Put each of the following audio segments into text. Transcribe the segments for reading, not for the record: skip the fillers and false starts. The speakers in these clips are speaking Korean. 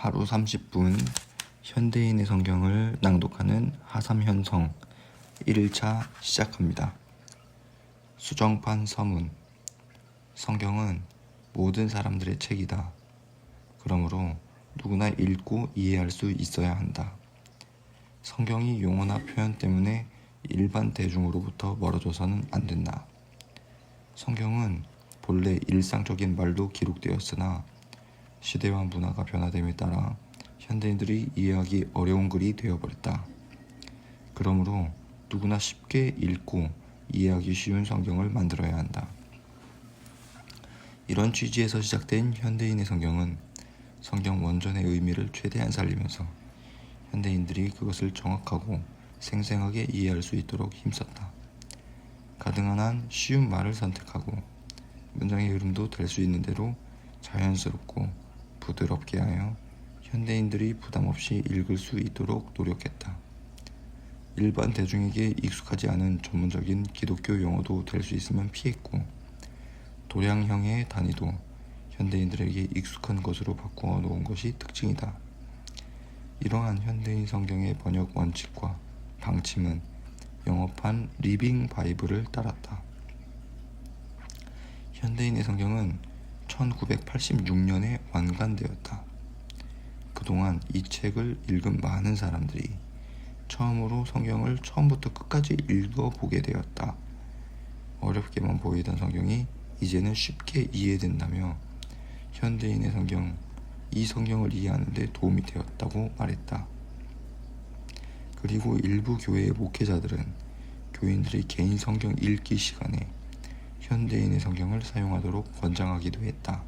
하루 30분 현대인의 성경을 낭독하는 하삼현성 1일차 시작합니다. 수정판 서문. 성경은 모든 사람들의 책이다. 그러므로 누구나 읽고 이해할 수 있어야 한다. 성경이 용어나 표현 때문에 일반 대중으로부터 멀어져서는 안 된다. 성경은 본래 일상적인 말로 기록되었으나 시대와 문화가 변화됨에 따라 현대인들이 이해하기 어려운 글이 되어버렸다. 그러므로 누구나 쉽게 읽고 이해하기 쉬운 성경을 만들어야 한다. 이런 취지에서 시작된 현대인의 성경은 성경 원전의 의미를 최대한 살리면서 현대인들이 그것을 정확하고 생생하게 이해할 수 있도록 힘썼다. 가능한 한 쉬운 말을 선택하고 문장의 흐름도 될 수 있는 대로 자연스럽고 부드럽게 하여 현대인들이 부담없이 읽을 수 있도록 노력했다. 일반 대중에게 익숙하지 않은 전문적인 기독교 용어도 될 수 있으면 피했고, 도량형의 단위도 현대인들에게 익숙한 것으로 바꾸어 놓은 것이 특징이다. 이러한 현대인 성경의 번역 원칙과 방침은 영어판 리빙 바이블을 따랐다. 현대인의 성경은 1986년에 완간되었다. 그동안 이 책을 읽은 많은 사람들이 처음으로 성경을 처음부터 끝까지 읽어보게 되었다. 어렵게만 보이던 성경이 이제는 쉽게 이해된다며 현대인의 성경, 이 성경을 이해하는 데 도움이 되었다고 말했다. 그리고 일부 교회의 목회자들은 교인들의 개인 성경 읽기 시간에 현대인의 성경을 사용하도록 권장하기도 했다.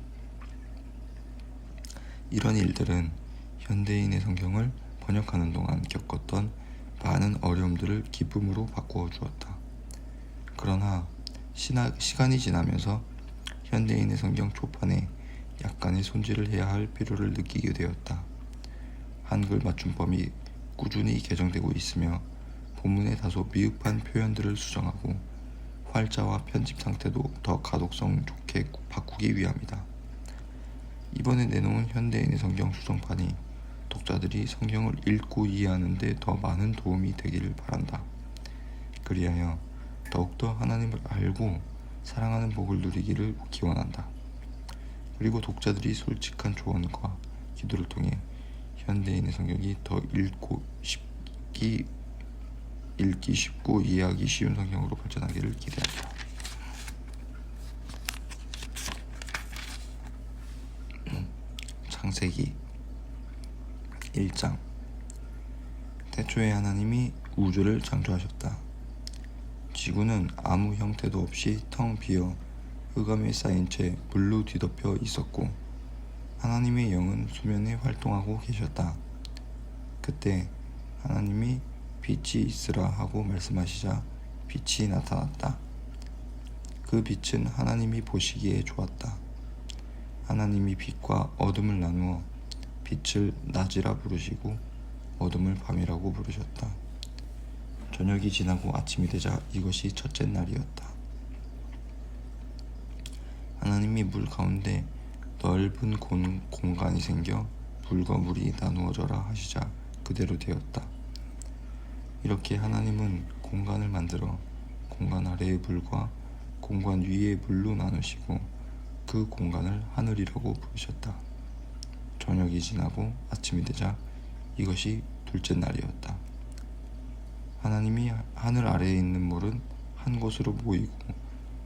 이런 일들은 현대인의 성경을 번역하는 동안 겪었던 많은 어려움들을 기쁨으로 바꾸어 주었다. 그러나 시간이 지나면서 현대인의 성경 초판에 약간의 손질을 해야 할 필요를 느끼게 되었다. 한글 맞춤법이 꾸준히 개정되고 있으며 본문에 다소 미흡한 표현들을 수정하고 활자와 편집 상태도 더 가독성 좋게 바꾸기 위함이다. 이번에 내놓은 현대인의 성경 수정판이 독자들이 성경을 읽고 이해하는 데 더 많은 도움이 되기를 바란다. 그리하여 더욱더 하나님을 알고 사랑하는 복을 누리기를 기원한다. 그리고 독자들이 솔직한 조언과 기도를 통해 현대인의 성경이 더 읽기 쉽고 이해하기 쉬운 성경으로 발전하기를 기대한다. 창세기 1장. 태초에 하나님이 우주를 창조하셨다. 지구는 아무 형태도 없이 텅 비어 흑암에 쌓인 채 물로 뒤덮여 있었고 하나님의 영은 수면에 활동하고 계셨다. 그때 하나님이 빛이 있으라 하고 말씀하시자 빛이 나타났다. 그 빛은 하나님이 보시기에 좋았다. 하나님이 빛과 어둠을 나누어 빛을 낮이라 부르시고 어둠을 밤이라고 부르셨다. 저녁이 지나고 아침이 되자 이것이 첫째 날이었다. 하나님이 물 가운데 넓은 공간이 생겨 물과 물이 나누어져라 하시자 그대로 되었다. 이렇게 하나님은 공간을 만들어 공간 아래의 물과 공간 위의 물로 나누시고 그 공간을 하늘이라고 부르셨다. 저녁이 지나고 아침이 되자 이것이 둘째 날이었다. 하나님이 하늘 아래에 있는 물은 한 곳으로 모이고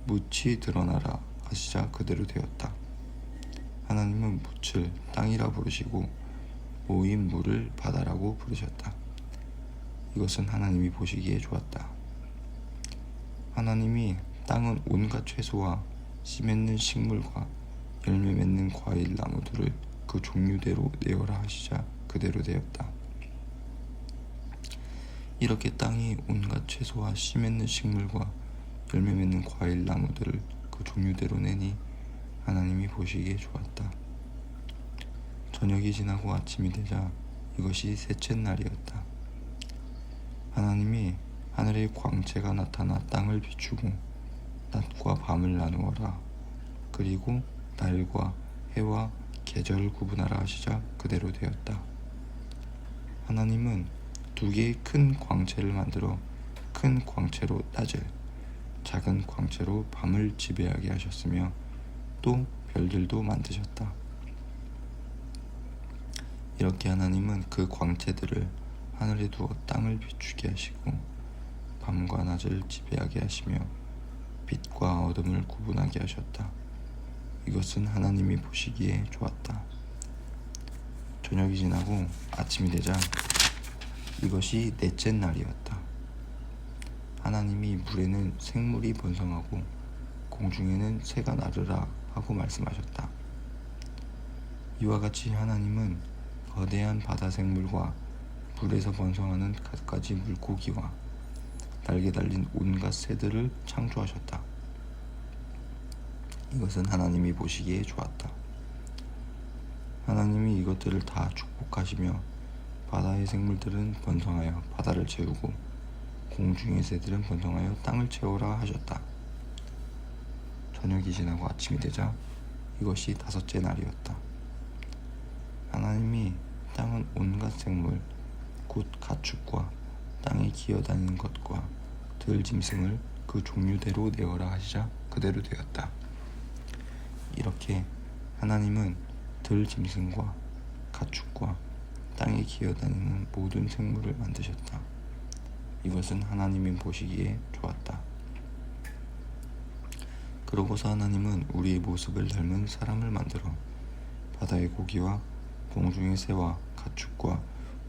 묻이 드러나라 하시자 그대로 되었다. 하나님은 묻을 땅이라 부르시고 모인 물을 바다라고 부르셨다. 이것은 하나님이 보시기에 좋았다. 하나님이 땅은 온갖 채소와 씨 맺는 식물과 열매 맺는 과일 나무들을 그 종류대로 내어라 하시자 그대로 되었다. 이렇게 땅이 온갖 채소와 씨 맺는 식물과 열매 맺는 과일 나무들을 그 종류대로 내니 하나님이 보시기에 좋았다. 저녁이 지나고 아침이 되자 이것이 셋째 날이었다. 하나님이 하늘의 광채가 나타나 땅을 비추고 낮과 밤을 나누어라. 그리고 달과 해와 계절을 구분하라 하시자 그대로 되었다. 하나님은 두 개의 큰 광채를 만들어 큰 광채로 낮을, 작은 광채로 밤을 지배하게 하셨으며 또 별들도 만드셨다. 이렇게 하나님은 그 광채들을 하늘에 두어 땅을 비추게 하시고 밤과 낮을 지배하게 하시며 빛과 어둠을 구분하게 하셨다. 이것은 하나님이 보시기에 좋았다. 저녁이 지나고 아침이 되자 이것이 넷째 날이었다. 하나님이 물에는 생물이 번성하고 공중에는 새가 나르라 하고 말씀하셨다. 이와 같이 하나님은 거대한 바다 생물과 물에서 번성하는 갖가지 물고기와 날개 달린 온갖 새들을 창조하셨다. 이것은 하나님이 보시기에 좋았다. 하나님이 이것들을 다 축복하시며 바다의 생물들은 번성하여 바다를 채우고 공중의 새들은 번성하여 땅을 채우라 하셨다. 저녁이 지나고 아침이 되자 이것이 다섯째 날이었다. 하나님이 땅은 온갖 생물 곧 가축과 땅에 기어다니는 것과 들짐승을 그 종류대로 내어라 하시자 그대로 되었다. 이렇게 하나님은 들짐승과 가축과 땅에 기어다니는 모든 생물을 만드셨다. 이것은 하나님이 보시기에 좋았다. 그러고서 하나님은 우리의 모습을 닮은 사람을 만들어 바다의 고기와 공중의 새와 가축과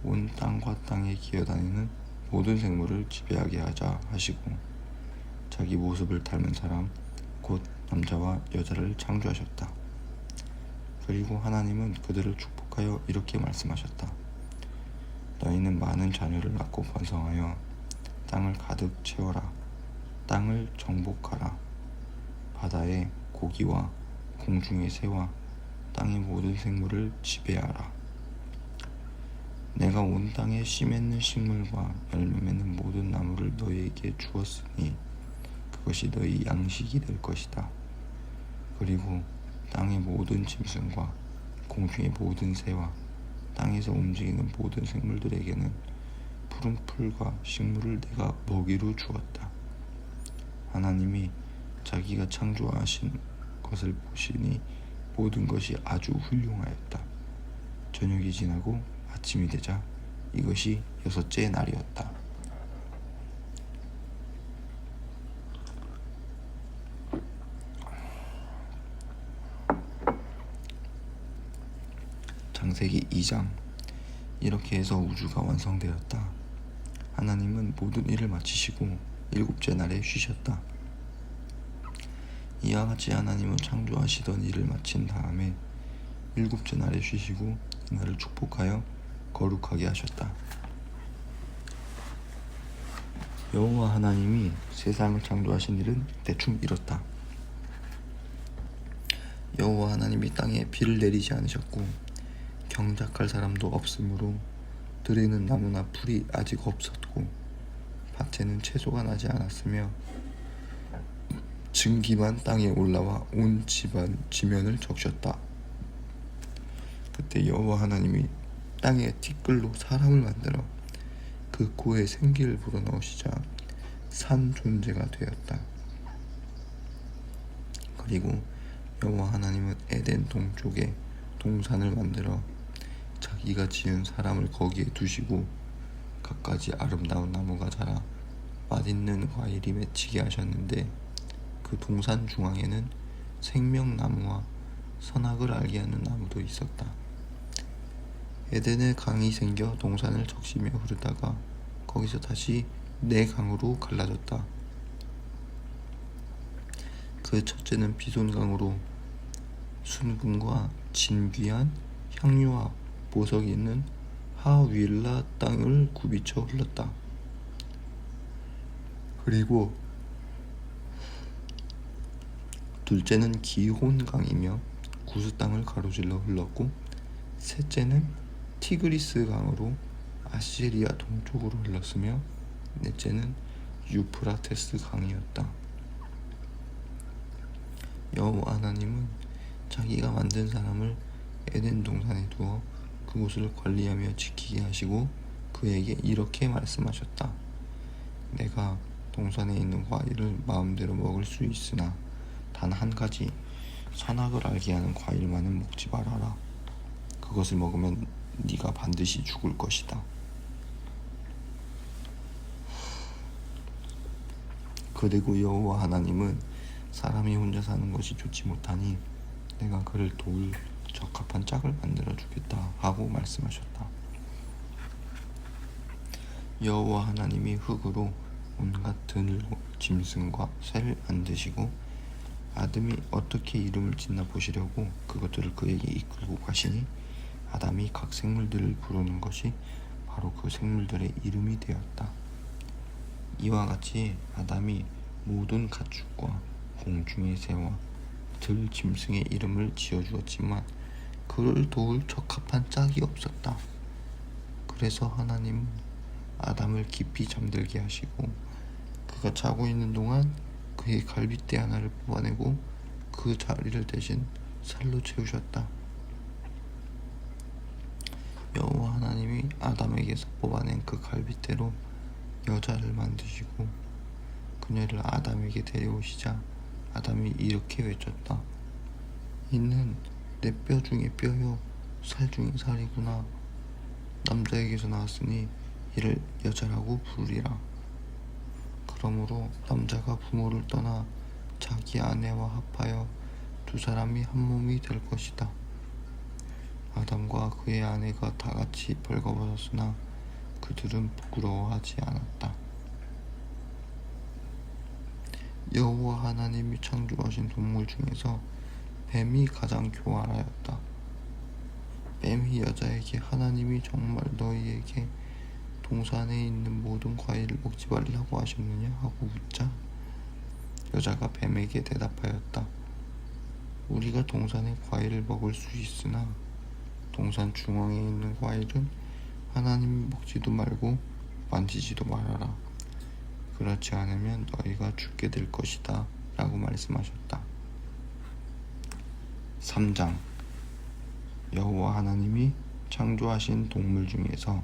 온 땅과 땅에 기어다니는 모든 생물을 지배하게 하자 하시고 자기 모습을 닮은 사람 곧 남자와 여자를 창조하셨다. 그리고 하나님은 그들을 축복하여 이렇게 말씀하셨다. 너희는 많은 자녀를 낳고 번성하여 땅을 가득 채워라. 땅을 정복하라. 바다의 고기와 공중의 새와 땅의 모든 생물을 지배하라. 내가 온 땅에 씨 맺는 식물과 열매 맺는 모든 나무를 너희에게 주었으니 그것이 너희 양식이 될 것이다. 그리고 땅의 모든 짐승과 공중의 모든 새와 땅에서 움직이는 모든 생물들에게는 푸른 풀과 식물을 내가 먹이로 주었다. 하나님이 자기가 창조하신 것을 보시니 모든 것이 아주 훌륭하였다. 저녁이 지나고 아침이 되자 이것이 여섯째 날이었다. 창세기 2장. 이렇게 해서 우주가 완성되었다. 하나님은 모든 일을 마치시고 일곱째 날에 쉬셨다. 이와 같이 하나님은 창조하시던 일을 마친 다음에 일곱째 날에 쉬시고 이날을 축복하여 거룩하게 하셨다. 여호와 하나님이 세상을 창조하신 일은 대충 이렇다. 여호와 하나님이 땅에 비를 내리지 않으셨고 경작할 사람도 없으므로 들에는 나무나 풀이 아직 없었고 밭에는 채소가 나지 않았으며 증기만 땅에 올라와 온 집안 지면을 적셨다. 그때 여호와 하나님이 땅에 티끌로 사람을 만들어 그 코에 생기를 불어넣으시자 산 존재가 되었다. 그리고 여호와 하나님은 에덴 동쪽에 동산을 만들어 자기가 지은 사람을 거기에 두시고 갖가지 아름다운 나무가 자라 맛있는 과일이 맺히게 하셨는데 그 동산 중앙에는 생명나무와 선악을 알게 하는 나무도 있었다. 에덴에 강이 생겨 동산을 적시며 흐르다가 거기서 다시 네 강으로 갈라졌다. 그 첫째는 비손강으로 순금과 진귀한 향유와 보석이 있는 하윌라 땅을 굽이쳐 흘렀다. 그리고 둘째는 기혼강이며 구스 땅을 가로질러 흘렀고 셋째는 티그리스 강으로 아시리아 동쪽으로 흘렀으며 넷째는 유프라테스 강이었다. 여호와 하나님은 자기가 만든 사람을 에덴 동산에 두어 그곳을 관리하며 지키게 하시고 그에게 이렇게 말씀하셨다. 내가 동산에 있는 과일을 마음대로 먹을 수 있으나 단 한 가지 선악을 알게 하는 과일만은 먹지 말아라. 그것을 먹으면 네가 반드시 죽을 것이다. 그리고 여호와 하나님은 사람이 혼자 사는 것이 좋지 못하니 내가 그를 도울 적합한 짝을 만들어 주겠다 하고 말씀하셨다. 여호와 하나님이 흙으로 온갖 들로 짐승과 새를 만드시고 아담이 어떻게 이름을 짓나 보시려고 그것들을 그에게 이끌고 가시니 아담이 각 생물들을 부르는 것이 바로 그 생물들의 이름이 되었다. 이와 같이 아담이 모든 가축과 공중의 새와 들 짐승의 이름을 지어주었지만 그를 도울 적합한 짝이 없었다. 그래서 하나님은 아담을 깊이 잠들게 하시고 그가 자고 있는 동안 그의 갈빗대 하나를 뽑아내고 그 자리를 대신 살로 채우셨다. 여호와 하나님이 아담에게서 뽑아낸 그 갈빗대로 여자를 만드시고 그녀를 아담에게 데려오시자 아담이 이렇게 외쳤다. 이는 내 뼈 중에 뼈요 살 중에 살이구나. 남자에게서 나왔으니 이를 여자라고 부르리라. 그러므로 남자가 부모를 떠나 자기 아내와 합하여 두 사람이 한 몸이 될 것이다. 아담과 그의 아내가 다 같이 벌거벗었으나 그들은 부끄러워하지 않았다. 여호와 하나님이 창조하신 동물 중에서 뱀이 가장 교활하였다. 뱀이 여자에게 하나님이 정말 너희에게 동산에 있는 모든 과일을 먹지 말라고 하셨느냐 하고 묻자 여자가 뱀에게 대답하였다. 우리가 동산의 과일을 먹을 수 있으나 동산 중앙에 있는 과일은 하나님이 먹지도 말고 만지지도 말아라. 그렇지 않으면 너희가 죽게 될 것이다 라고 말씀하셨다. 3장 여호와 하나님이 창조하신 동물 중에서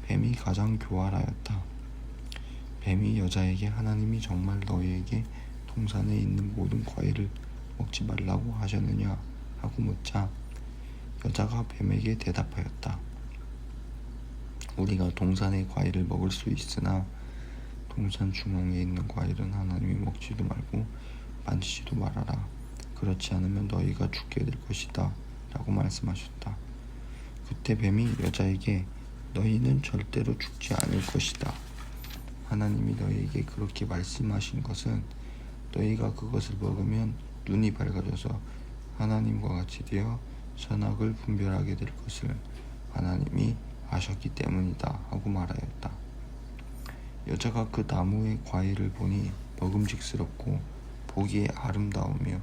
뱀이 가장 교활하였다. 뱀이 여자에게 하나님이 정말 너희에게 동산에 있는 모든 과일을 먹지 말라고 하셨느냐 하고 묻자 여자가 뱀에게 대답하였다. 우리가 동산의 과일을 먹을 수 있으나 동산 중앙에 있는 과일은 하나님이 먹지도 말고 만지지도 말아라. 그렇지 않으면 너희가 죽게 될 것이다 라고 말씀하셨다. 그때 뱀이 여자에게 너희는 절대로 죽지 않을 것이다. 하나님이 너희에게 그렇게 말씀하신 것은 너희가 그것을 먹으면 눈이 밝아져서 하나님과 같이 되어 선악을 분별하게 될 것을 하나님이 아셨기 때문이다 하고 말하였다. 여자가 그 나무의 과일을 보니 먹음직스럽고 보기에 아름다우며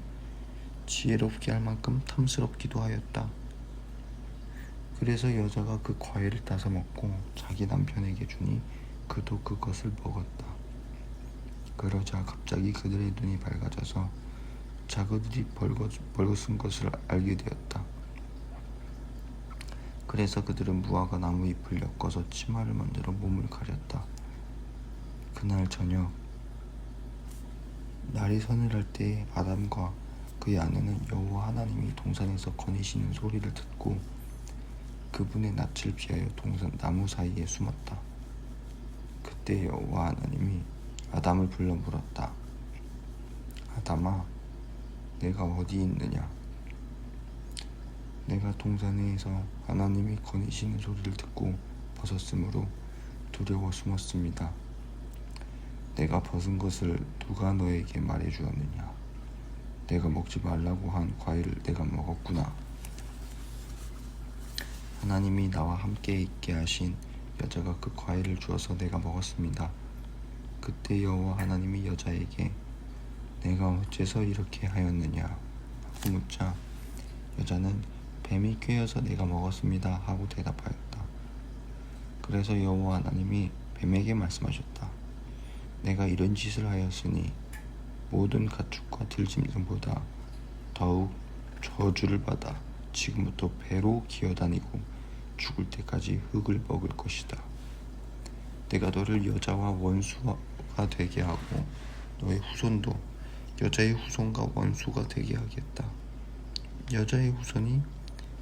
지혜롭게 할 만큼 탐스럽기도 하였다. 그래서 여자가 그 과일을 따서 먹고 자기 남편에게 주니 그도 그것을 먹었다. 그러자 갑자기 그들의 눈이 밝아져서 자그들이 벌거벗은 것을 알게 되었다. 그래서 그들은 무화과 나무 잎을 엮어서 치마를 만들어 몸을 가렸다. 그날 저녁 날이 서늘할 때 아담과 그의 아내는 여호와 하나님이 동산에서 거니시는 소리를 듣고 그분의 낯을 피하여 동산 나무 사이에 숨었다. 그때 여호와 하나님이 아담을 불러 물었다. 아담아, 내가 어디 있느냐? 내가 동산에서 하나님이 거니시는 소리를 듣고 벗었으므로 두려워 숨었습니다. 내가 벗은 것을 누가 너에게 말해주었느냐? 내가 먹지 말라고 한 과일을 내가 먹었구나. 하나님이 나와 함께 있게 하신 여자가 그 과일을 주어서 내가 먹었습니다. 그때 여호와 하나님이 여자에게 내가 어째서 이렇게 하였느냐 하고 묻자 여자는 뱀이 꿰어서 내가 먹었습니다 하고 대답하였다. 그래서 여호와 하나님이 뱀에게 말씀하셨다. 내가 이런 짓을 하였으니 모든 가축과 들짐승보다 더욱 저주를 받아 지금부터 배로 기어다니고 죽을 때까지 흙을 먹을 것이다. 내가 너를 여자와 원수가 되게 하고 너의 후손도 여자의 후손과 원수가 되게 하겠다. 여자의 후손이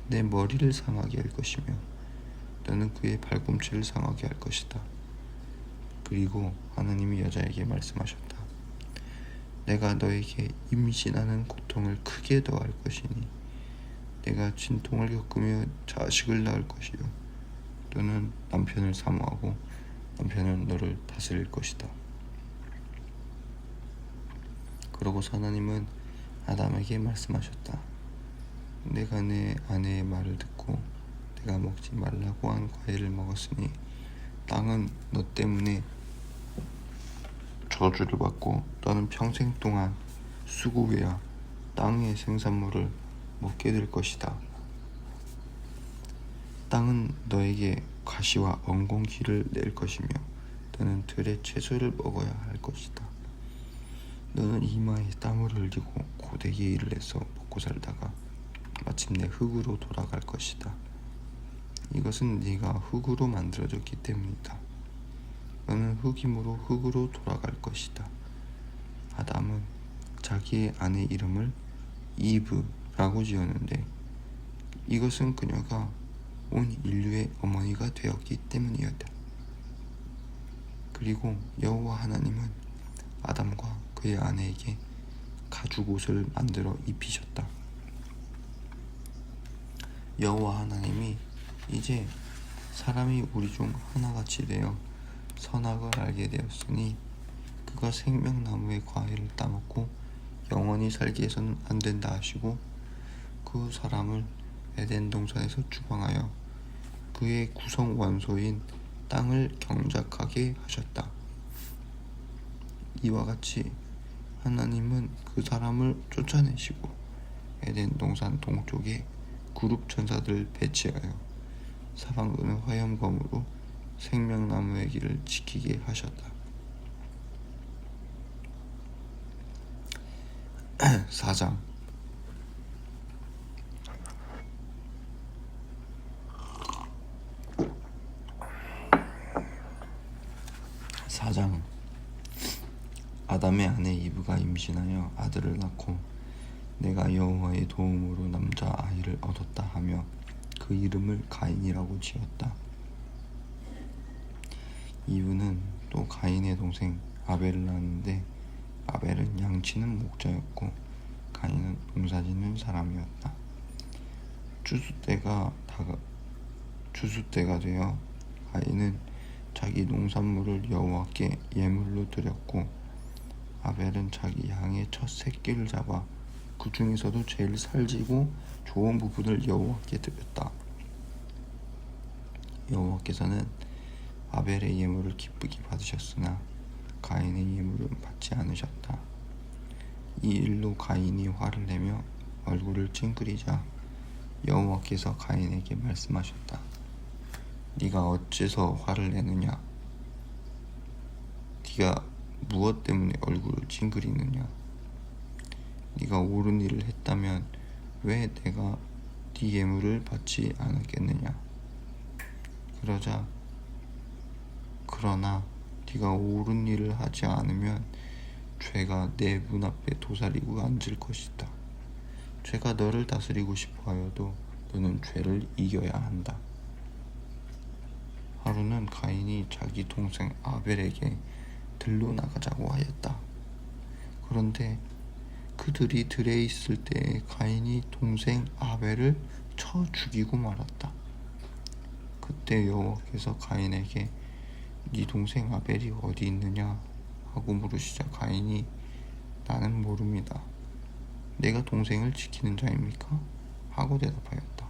내 머리를 상하게 할 것이며 너는 그의 발꿈치를 상하게 할 것이다. 그리고 하나님이 여자에게 말씀하셨다. 내가 너에게 임신하는 고통을 크게 더할 것이니 내가 진통을 겪으며 자식을 낳을 것이요 너는 남편을 사모하고 남편은 너를 다스릴 것이다. 그러고 하나님은 아담에게 말씀하셨다. 내가 내 아내의 말을 듣고 내가 먹지 말라고 한 과일을 먹었으니 땅은 너 때문에 저주를 받고 너는 평생 동안 수고해야 땅의 생산물을 먹게 될 것이다. 땅은 너에게 가시와 엉겅퀴를 낼 것이며 너는 들의 채소를 먹어야 할 것이다. 너는 이마에 땀을 흘리고 고되게 일을 해서 먹고 살다가 마침내 흙으로 돌아갈 것이다. 이것은 네가 흙으로 만들어졌기 때문이다. 너는 흙이므로 흙으로 돌아갈 것이다. 아담은 자기의 아내 이름을 이브라고 지었는데 이것은 그녀가 온 인류의 어머니가 되었기 때문이었다. 그리고 여호와 하나님은 아담과 그의 아내에게 가죽옷을 만들어 입히셨다. 여호와 하나님이 이제 사람이 우리 중 하나같이 되어 선악을 알게 되었으니 그가 생명나무의 과일을 따먹고 영원히 살게 해서는 안 된다 하시고 그 사람을 에덴 동산에서 주방하여 그의 구성 원소인 땅을 경작하게 하셨다. 이와 같이 하나님은 그 사람을 쫓아내시고 에덴 동산 동쪽에 그룹 천사들을 배치하여 사방으로는 화염검으로 생명나무의 길을 지키게 하셨다. 4장 아담의 아내 이브가 임신하여 아들을 낳고 내가 여호와의 도움으로 남자 아이를 얻었다 하며 그 이름을 가인이라고 지었다. 이브는 또 가인의 동생 아벨을 낳았는데 아벨은 양치는 목자였고 가인은 농사짓는 사람이었다. 추수 때가 되어 가인은 자기 농산물을 여호와께 예물로 드렸고 아벨은 자기 양의 첫 새끼를 잡아 그 중에서도 제일 살지고 좋은 부분을 여호와께 드렸다. 여호와께서는 아벨의 예물을 기쁘게 받으셨으나 가인의 예물은 받지 않으셨다. 이 일로 가인이 화를 내며 얼굴을 찡그리자 여호와께서 가인에게 말씀하셨다. 네가 어째서 화를 내느냐? 네가 무엇 때문에 얼굴을 찡그리느냐? 네가 옳은 일을 했다면 왜 내가 네 예물을 받지 않았겠느냐? 그러나 네가 옳은 일을 하지 않으면 죄가 내 문 앞에 도사리고 앉을 것이다. 죄가 너를 다스리고 싶어 하여도 너는 죄를 이겨야 한다. 하루는 가인이 자기 동생 아벨에게 들로 나가자고 하였다. 그런데 그들이 들에 있을 때에 가인이 동생 아벨을 쳐 죽이고 말았다. 그때 여호와께서 가인에게 네 동생 아벨이 어디 있느냐 하고 물으시자 가인이 나는 모릅니다. 내가 동생을 지키는 자입니까? 하고 대답하였다.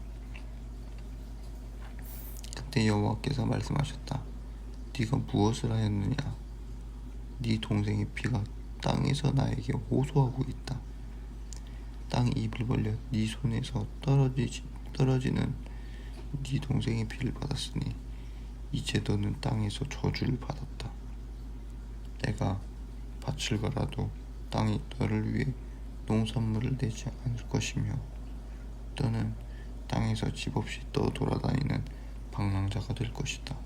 그때 여호와께서 말씀하셨다. 네가 무엇을 하였느냐? 네 동생의 피가 땅에서 나에게 호소하고 있다. 땅 입을 벌려 네 손에서 떨어지는 네 동생의 피를 받았으니 이제 너는 땅에서 저주를 받았다. 내가 밭을 갈아도 땅이 너를 위해 농산물을 내지 않을 것이며 너는 땅에서 집 없이 떠돌아다니는 방랑자가 될 것이다.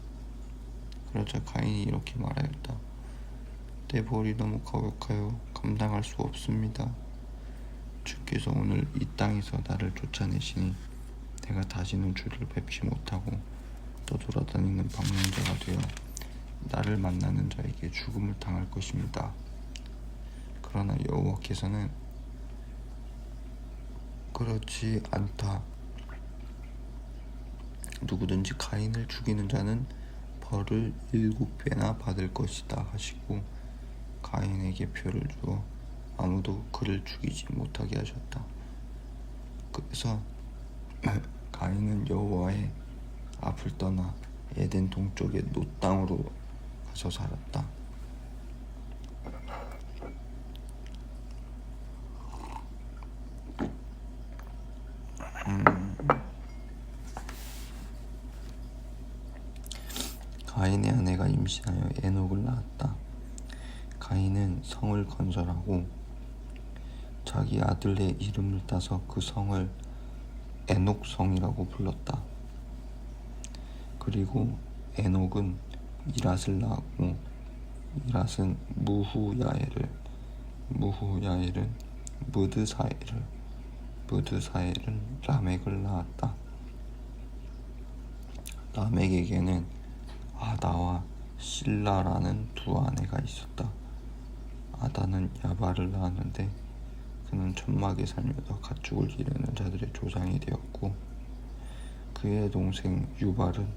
그러자 가인이 이렇게 말하였다. 내 벌이 너무 거역하여 감당할 수 없습니다. 주께서 오늘 이 땅에서 나를 쫓아내시니 내가 다시는 주를 뵙지 못하고 떠돌아다니는 방랑자가 되어 나를 만나는 자에게 죽음을 당할 것입니다. 그러나 여호와께서는 그렇지 않다. 누구든지 가인을 죽이는 자는 벌을 7배나 받을 것이다 하시고 가인에게 표를 주어 아무도 그를 죽이지 못하게 하셨다. 그래서 가인은 여호와의 앞을 떠나 에덴 동쪽의 놋 땅으로 가서 살았다. 가인의 아내가 임신하여 에녹을 낳았다. 가인은 성을 건설하고 자기 아들의 이름을 따서 그 성을 에녹성이라고 불렀다. 그리고 에녹은 이랏을 낳았고 이랏은 무후야엘은 무드사엘은 라멕을 낳았다. 라멕에게는 아다와 실라라는 두 아내가 있었다. 아다는 야발을 낳았는데 그는 천막에 살면서 가축을 기르는 자들의 조상이 되었고 그의 동생 유발은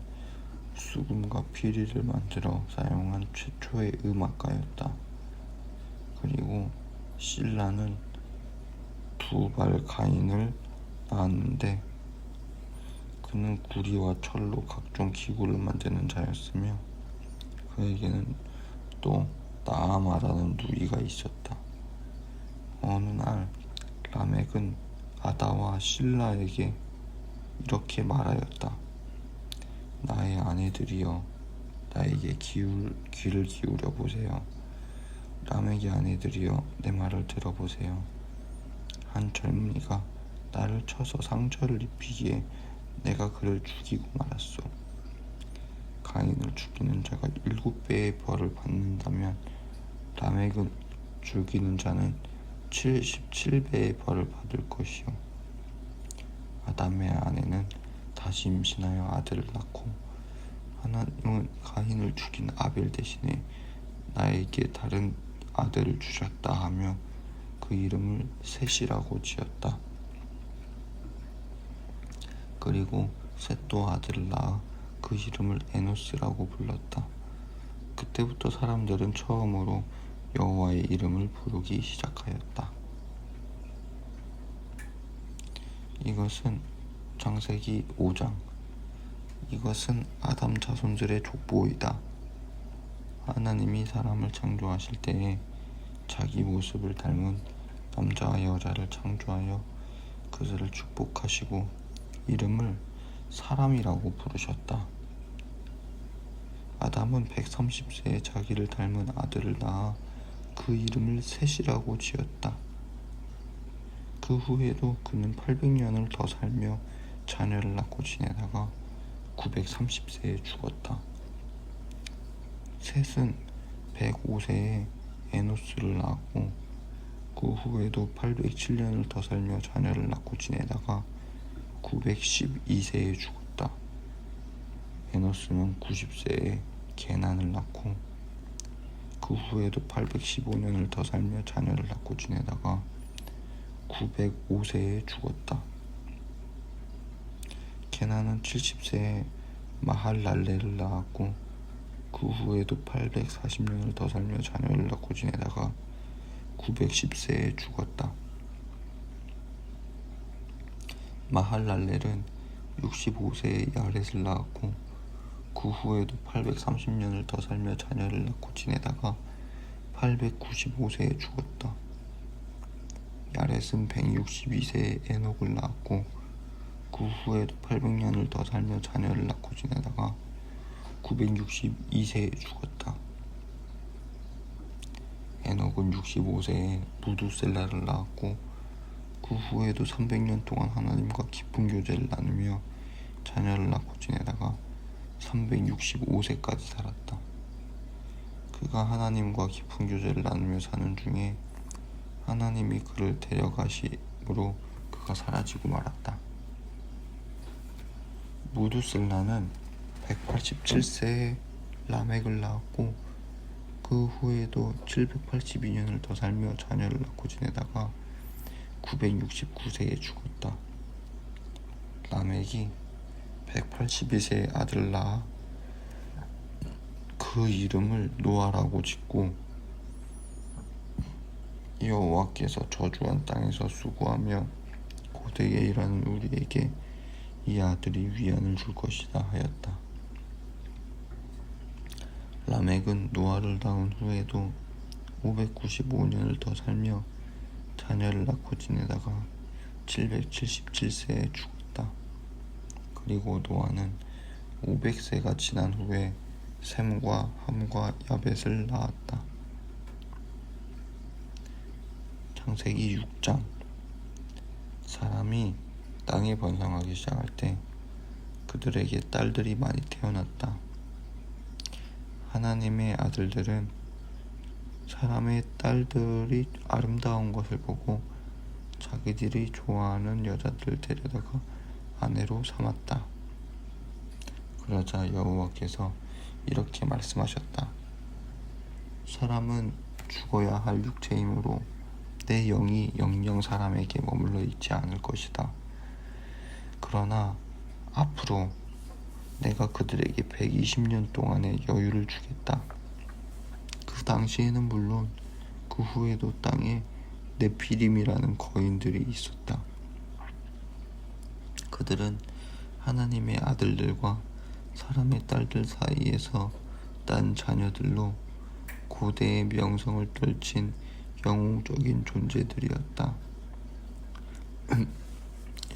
수금과 피리를 만들어 사용한 최초의 음악가였다. 그리고 실라는 두발 가인을 낳았는데 그는 구리와 철로 각종 기구를 만드는 자였으며 그에게는 또 나아마라는 누이가 있었다. 어느 날 라멕은 아다와 실라에게 이렇게 말하였다. 나의 아내들이여 나에게 귀를 기울여 보세요. 라멕의 아내들이여 내 말을 들어보세요. 한 젊은이가 나를 쳐서 상처를 입히기에 내가 그를 죽이고 말았소. 가인을 죽이는 자가 7배의 벌을 받는다면 라멕은 죽이는 자는 77배의 벌을 받을 것이요. 아담의 아내는 다시 임신하여 아들을 낳고 하나님은 가인을 죽인 아벨 대신에 나에게 다른 아들을 주셨다 하며 그 이름을 셋이라고 지었다. 그리고 셋도 아들을 낳아 그 이름을 에노스라고 불렀다. 그때부터 사람들은 처음으로 여호와의 이름을 부르기 시작하였다. 이것은 창세기 5장. 이것은 아담 자손들의 족보이다. 하나님이 사람을 창조하실 때에 자기 모습을 닮은 남자와 여자를 창조하여 그들을 축복하시고 이름을 사람이라고 부르셨다. 아담은 130세에 자기를 닮은 아들을 낳아 그 이름을 셋이라고 지었다. 그 후에도 그는 800년을 더 살며 자녀를 낳고 지내다가 930세에 죽었다. 셋은 105세에 에노스를 낳았고 그 후에도 807년을 더 살며 자녀를 낳고 지내다가 912세에 죽었다. 에노스는 90세에 게난을 낳고 그 후에도 815년을 더 살며 자녀를 낳고 지내다가 905세에 죽었다. 게난은 70세에 마할랄레를 낳았고 그 후에도 840년을 더 살며 자녀를 낳고 지내다가 910세에 죽었다. 마할랄렐은 65세에 야렛을 낳았고 그 후에도 830년을 더 살며 자녀를 낳고 지내다가 895세에 죽었다. 야렛은 162세에 에녹을 낳았고 그 후에도 800년을 더 살며 자녀를 낳고 지내다가 962세에 죽었다. 에녹은 65세에 무두셀라를 낳았고 그 그 후에도 300년 동안 하나님과 깊은 교제를 나누며 자녀를 낳고 지내다가 365세까지 살았다. 그가 하나님과 깊은 교제를 나누며 사는 중에 하나님이 그를 데려가심으로 그가 사라지고 말았다. 무두셀라는 187세에 라멕을 낳았고 그 후에도 782년을 더 살며 자녀를 낳고 지내다가 969세에 죽었다. 라멕이 182세에 아들을 낳아 그 이름을 노아라고 짓고 여호와께서 저주한 땅에서 수고하며 고되게 일하는 우리에게 이 아들이 위안을 줄 것이다 하였다. 라멕은 노아를 낳은 후에도 595년을 더 살며 자녀를 낳고 지내다가 777세에 죽었다. 그리고 노아는 500세가 지난 후에 셈과 함과 야벳을 낳았다. 창세기 6장. 사람이 땅에 번성하기 시작할 때 그들에게 딸들이 많이 태어났다. 하나님의 아들들은 사람의 딸들이 아름다운 것을 보고 자기들이 좋아하는 여자들을 데려다가 아내로 삼았다. 그러자 여호와께서 이렇게 말씀하셨다. 사람은 죽어야 할 육체이므로 내 영이 영영 사람에게 머물러 있지 않을 것이다. 그러나 앞으로 내가 그들에게 120년 동안의 여유를 주겠다. 그 당시에는 물론 그 후에도 땅에 네피림이라는 거인들이 있었다. 그들은 하나님의 아들들과 사람의 딸들 사이에서 난 자녀들로 고대의 명성을 떨친 영웅적인 존재들이었다.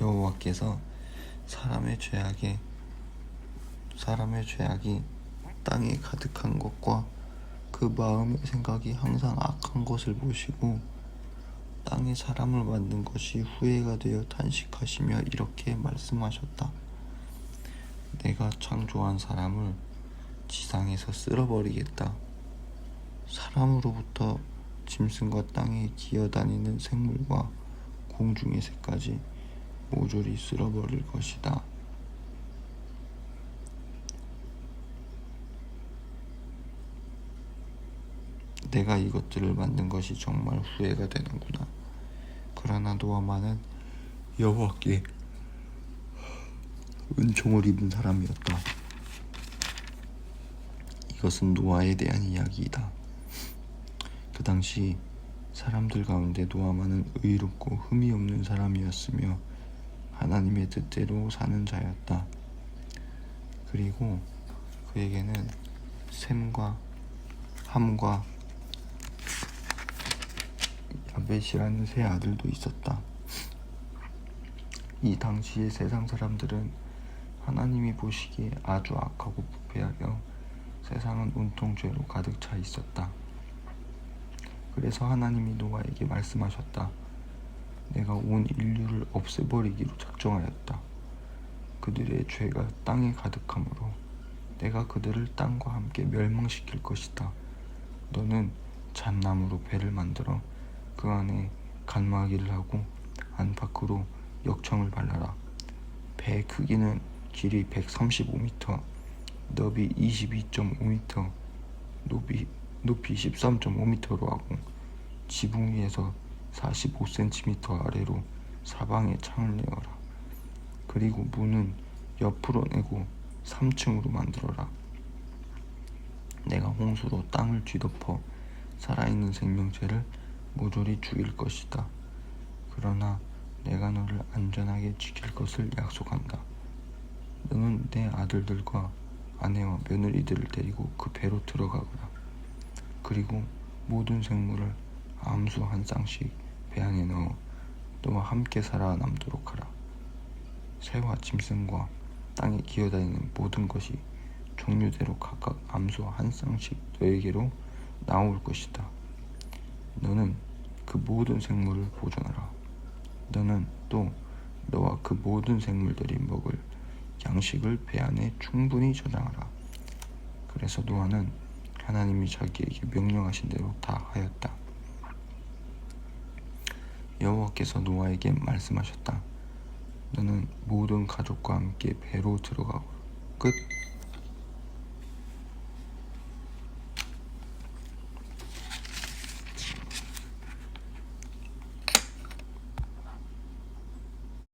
여호와께서 사람의 죄악이 땅에 가득한 것과 그 마음의 생각이 항상 악한 것을 보시고 땅에 사람을 만든 것이 후회가 되어 탄식하시며 이렇게 말씀하셨다. 내가 창조한 사람을 지상에서 쓸어버리겠다. 사람으로부터 짐승과 땅에 기어다니는 생물과 공중의 새까지 모조리 쓸어버릴 것이다. 내가 이것들을 만든 것이 정말 후회가 되는구나. 그러나 노아만은 여호와께 은총을 입은 사람이었다. 이것은 노아에 대한 이야기이다. 그 당시 사람들 가운데 노아만은 의롭고 흠이 없는 사람이었으며 하나님의 뜻대로 사는 자였다. 그리고 그에게는 셈과 함과 야벳이라는 세 아들도 있었다. 이 당시의 세상 사람들은 하나님이 보시기에 아주 악하고 부패하여 세상은 온통 죄로 가득 차 있었다. 그래서 하나님이 노아에게 말씀하셨다. 내가 온 인류를 없애버리기로 작정하였다. 그들의 죄가 땅에 가득하므로 내가 그들을 땅과 함께 멸망시킬 것이다. 너는 잣나무로 배를 만들어 그 안에 칸막이를 하고 안팎으로 역청을 발라라. 배의 크기는 길이 135m, 너비 22.5m, 높이 13.5m로 하고 지붕 위에서 45cm 아래로 사방에 창을 내어라. 그리고 문은 옆으로 내고 3층으로 만들어라. 내가 홍수로 땅을 뒤덮어 살아있는 생명체를 모조리 죽일 것이다. 그러나 내가 너를 안전하게 지킬 것을 약속한다. 너는 내 아들들과 아내와 며느리들을 데리고 그 배로 들어가거라. 그리고 모든 생물을 암수 한 쌍씩 배 안에 넣어 너와 함께 살아남도록 하라. 새와 짐승과 땅에 기어다니는 모든 것이 종류대로 각각 암수 한 쌍씩 너에게로 나올 것이다. 너는 그 모든 생물을 보존하라. 너는 또 너와 그 모든 생물들이 먹을 양식을 배 안에 충분히 저장하라. 그래서 노아는 하나님이 자기에게 명령하신 대로 다 하였다. 여호와께서 노아에게 말씀하셨다. 너는 모든 가족과 함께 배로 들어가고 끝.